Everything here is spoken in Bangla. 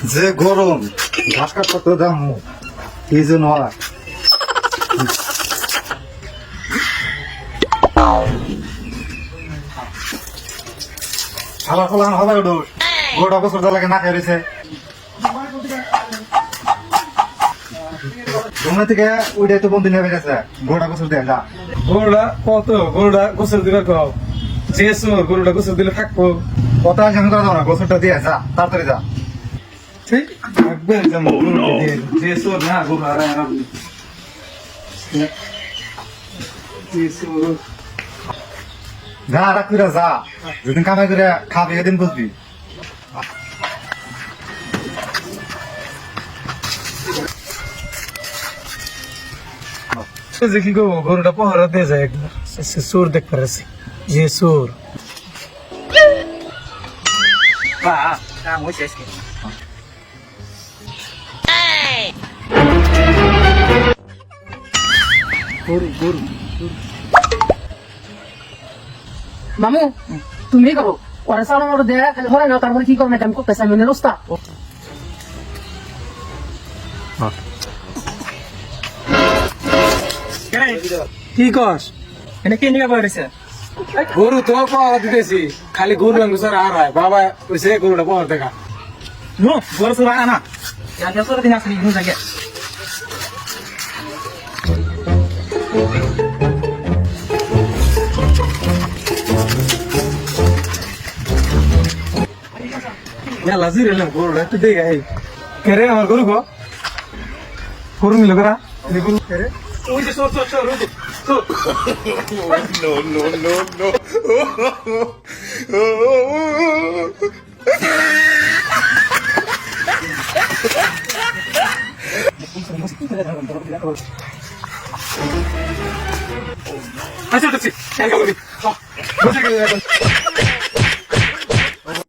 যে গরম ঘাস কাটতে তো দাম এই জন্য হয় খাবার খোলানো হবে ডোর গোটা বছর লাগে না খেয়ে রয়েছে তোমরা থেকে ওইটাই তো বন্ধু নেমে গেছে গোটা বছর দেয় যা গরুটা কত গরুটা গোসল দিলে কও যে সোর গরুটা গোসল দিলে থাকবো কথা আছে আমি কথা না বছরটা দিয়ে যা তাড়াতাড়ি যা ঠিক থাকবে যেমন গরুটা দিয়ে যে সোর না গরু আর যা রাখ করে যা যেদিন কামাই করে খাবি এদিন বুঝবি যে কি করবো গরুটা পহরা দিয়ে যায় একবার সোর দেখ পারেছি যে সোর মামু তুমি করো ওরা সামনে মোটর দেয়া খালি ধরে নাও তারপরে কি করবে আমি করতেছি আমি রোস্তা কি কস এটা কে নিয়ে পড়েছে গরু তো পহরা দিতেছি খালি গরু রঙ স্যার আর হয় বাবা ওইসে গরুটা পহরা দেখা নো বড় সুরা না ya ya sore দিন আসলি ঘুম থাকে Ya lazir এলাম গরুটা একটু দেখে আই কেরে আমার গরু গো গরু মিল করা গরু কেরে ওই যে সোর সোর সোর ওই যে সোর আচ্ছা দেখছি বসে গেলে